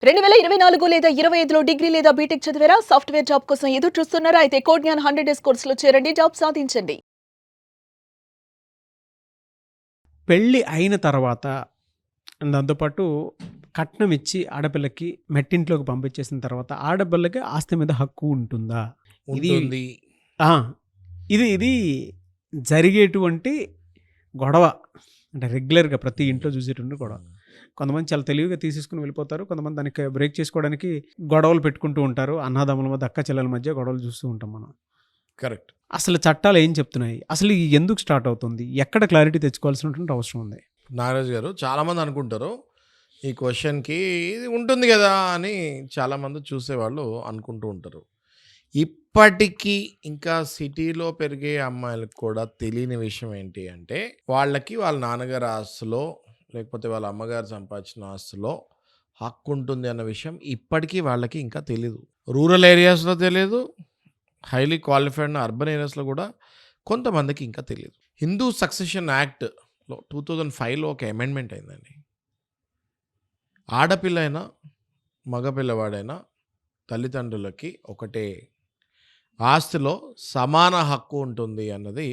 2024 లేదా 25లో డిగ్రీ లేదా బీటెక్ చదివారా? సాఫ్ట్‌వేర్ జాబ్ కోసం ఎదురు చూస్తున్నారా? అయితే కోడ్ జ్ఞాన్ 100 డేస్ కోర్సులో చేరండి. జాబ్ సాధించండి. పెళ్ళి అయిన తర్వాత దాంతో పాటు కట్నం ఇచ్చి ఆడపిల్లకి మెట్టింట్లోకి పంపించేసిన తర్వాత ఆడపిల్లకి ఆస్తి మీద హక్కు ఉంటుందా? ఇది ఉంటుంది. ఆ! ఇది జరిగేటువంటి గొడవ. అంటే రెగ్యులర్‌గా ప్రతి ఇంట్లో చూసేటువంటి గొడవ. కొంతమంది చాలా తెలివిగా తీసేసుకొని వెళ్ళిపోతారు. కొంతమంది దానికి బ్రేక్ చేసుకోవడానికి గొడవలు పెట్టుకుంటూ ఉంటారు. అన్నదమ్ముల మధ్య, అక్క చెల్లెల మధ్య గొడవలు చూస్తూ ఉంటాం మనం. కరెక్ట్. అసలు చట్టాలు ఏం చెప్తున్నాయి? అసలు ఇది ఎందుకు స్టార్ట్ అవుతుంది? ఎక్కడ క్లారిటీ తెచ్చుకోవాల్సినటువంటి అవసరం ఉంది? నాగరాజు గారు చాలామంది అనుకుంటారు ఈ క్వశ్చన్‌కి ఇది ఉంటుంది గదా! అని చాలామంది చూసేవాళ్ళు అనుకుంటూ ఉంటారు. ఇప్పటికీ ఇంకా సిటీలో పెరిగే అమ్మాయిలకు కూడా తెలియని విషయం ఏంటి అంటే, వాళ్ళకి వాళ్ళ నాన్నగారి ఆస్తిలో, లేకపోతే వాళ్ళ అమ్మగారు సంపాదించిన ఆస్తిలో హక్కుంటుంది అన్న విషయం ఇప్పటికీ వాళ్ళకి ఇంకా తెలీదు. రూరల్ ఏరియాస్‌లో తెలీదు. హైలీ క్వాలిఫైడ్ అర్బన్ ఏరియాస్‌లో కూడా కొంతమందికి ఇంకా తెలీదు. హిందూ సక్సెషన్ యాక్ట్‌లో 2005లో ఒక అమెండ్మెంట్ అయిందండి. ఆడపిల్ల అయినా, మగ పిల్లవాడైనా తల్లిదండ్రులకి ఒకటే ఆస్తిలో సమాన హక్కు ఉంటుంది అన్నది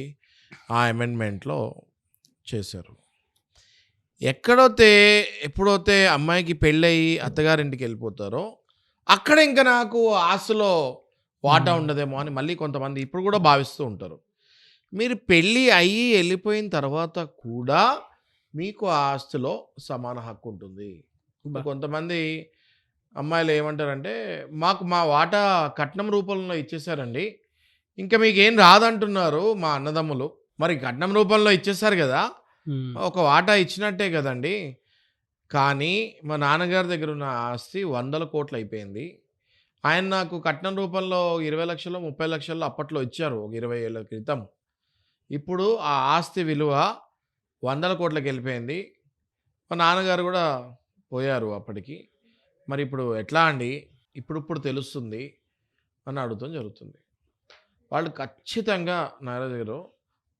ఆ అమెండ్మెంట్లో చేశారు. ఎప్పుడైతే అమ్మాయికి పెళ్ళయి అత్తగారింటికి వెళ్ళిపోతారో అక్కడ ఇంకా నాకు ఆస్తిలో వాటా ఉండదేమో అని మళ్ళీ కొంతమంది ఇప్పుడు కూడా భావిస్తూ ఉంటారు. మీరు పెళ్ళి అయ్యి వెళ్ళిపోయిన తర్వాత కూడా మీకు ఆ ఆస్తిలో సమాన హక్కు ఉంటుంది. ఇప్పుడు కొంతమంది అమ్మాయిలు ఏమంటారంటే, మాకు మా వాటా కట్నం రూపంలో ఇచ్చేసారండి, ఇంకా మీకేం రాదంటున్నారు మా అన్నదమ్ములు. మరి కట్నం రూపంలో ఇచ్చేసారు కదా, ఒక వాటా ఇచ్చినట్టే కదండి. కానీ మా నాన్నగారి దగ్గర ఉన్న ఆస్తి 100,00,00,000 అయిపోయింది. ఆయన నాకు కట్నం రూపంలో 20,00,000 30,00,000 అప్పట్లో ఇచ్చారు ఒక 20 ఏళ్ల క్రితం. ఇప్పుడు ఆ ఆస్తి విలువ 100,00,00,000కి వెళ్ళిపోయింది. మా నాన్నగారు కూడా పోయారు అప్పటికి. మరి ఇప్పుడు ఎట్లా అండి? ఇప్పుడిప్పుడు తెలుస్తుంది అని అడగటం జరుగుతుంది. వాళ్ళు ఖచ్చితంగా నాగరాజు గారు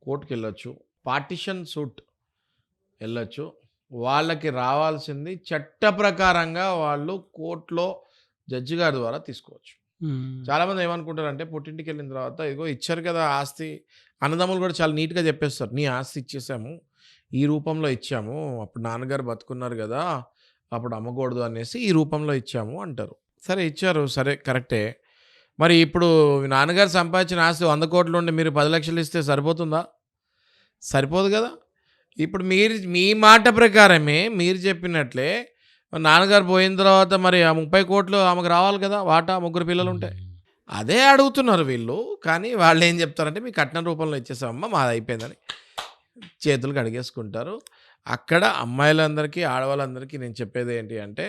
కోర్టుకెళ్ళొచ్చు. Partition suit ఎళ్ళొచ్చు. వాళ్ళకి రావాల్సింది చట్ట ప్రకారంగా వాళ్ళు కోర్ట్‌లో జడ్జి గారి ద్వారా తీసుకోవచ్చు. చాలామంది ఏమనుకుంటారంటే పుట్టింటికెళ్ళిన తర్వాత ఇదిగో ఇచ్చారు కదా ఆస్తి, అన్నదమ్ములు కూడా చాలా నీట్‌గా చెప్పేస్తారు. నీ ఆస్తి ఇచ్చేసాము. ఈ రూపంలో ఇచ్చాము. అప్పుడు నాన్నగారు బతుకున్నారు గదా, అప్పుడు అమ్మకూడదు అనేసి ఈ రూపంలో ఇచ్చాము అంటారు. సరే ఇచ్చారు. సరే కరెక్టే. మరి ఇప్పుడు మీ నాన్నగారు సంపాదించిన ఆస్తి 100,00,00,000 ఉండి మీరు 10,00,000 ఇస్తే సరిపోతుందా? సరిపోదు గదా! ఇప్పుడు మీ మాట ప్రకారమే మీరు చెప్పినట్లే నాన్నగారు పోయిన తర్వాత మరి ఆ 30,00,00,000 ఆమెకు రావాలి కదా! వాటా ముగ్గురు పిల్లలుంటే. అదే అడుగుతున్నారు వీళ్ళు. కానీ వాళ్ళేం చెప్తారంటే మీకు కట్నం రూపంలో ఇచ్చేసామమ్మా మాదయిపోయిందని చేతులు కడిగేసుకుంటారు. అక్కడ అమ్మాయిలందరికీ, ఆడవాళ్ళందరికీ నేను చెప్పేది ఏంటి అంటే,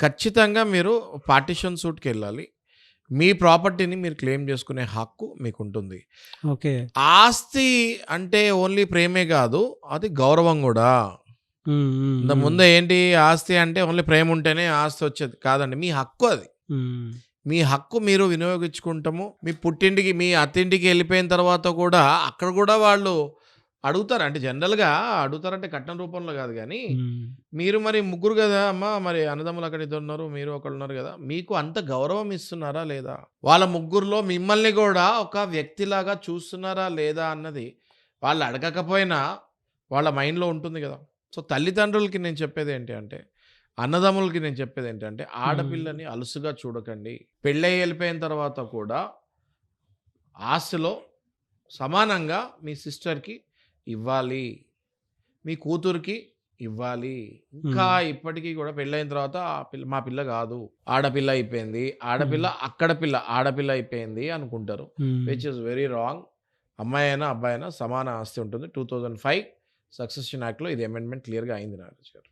ఖచ్చితంగా మీరు పార్టిషన్ సూట్‌కెళ్ళాలి. మీ ప్రాపర్టీని మీరు క్లెయిమ్ చేసుకునే హక్కు మీకుంటుంది. ఓకే. ఆస్తి అంటే ఓన్లీ ప్రేమే కాదు, అది గౌరవం గూడా. ముందు ఏంటి ఆస్తి అంటే ఓన్లీ ప్రేమ ఉంటేనే ఆస్తి వచ్చేది కాదండి. మీ హక్కు అది. మీ హక్కు మీరు వినియోగించుకుంటాము. మీ పుట్టింటికి, మీ అత్తింటికి వెళ్ళిపోయిన తర్వాత కూడా అక్కడ కూడా వాళ్ళు అడుగుతారు. అంటే జనరల్‌గా అడుగుతారంటే కట్నం రూపంలో కాదు గానీ, మీరు మరి ముగ్గురు గదా అమ్మా! మరి అన్నదమ్ములు అక్కడ ఇద్దరున్నారు. మీరు ఒకళ్ళున్నారు గదా! మీకు అంత గౌరవం ఇస్తున్నారా లేదా? వాళ్ళ ముగ్గురిలో మిమ్మల్ని గూడా ఒక వ్యక్తిలాగా చూస్తున్నారా లేదా అన్నది వాళ్ళు అడగకపోయినా వాళ్ళ మైండ్‌లో ఉంటుంది గదా! సో, తల్లిదండ్రులకి నేను చెప్పేదేంటి అంటే, అన్నదమ్ములకి నేను చెప్పేదేంటంటే, ఆడపిల్లని అలుసుగా చూడకండి. పెళ్ళై ఎళ్ళిపోయిన తర్వాత కూడా ఆస్తిలో సమానంగా మీ సిస్టర్‌కి ఇవ్వాలి. మీ కూతురికి ఇవ్వాలి. ఇంకా ఇప్పటికి కూడా పెళ్ళైన తర్వాత మా పిల్ల కాదు, ఆడపిల్ల అయిపోయింది. ఆడపిల్ల అక్కడ పిల్ల, ఆడపిల్ల అయిపోయింది అనుకుంటారు. Which is very wrong. అమ్మాయి అయినా, అబ్బాయి అయినా సమాన ఆస్తి ఉంటుంది. 2005 సక్సెషన్ యాక్ట్‌లో ఇది అమెండ్మెంట్ క్లియర్‌గా అయింది నాగరాజు గారు.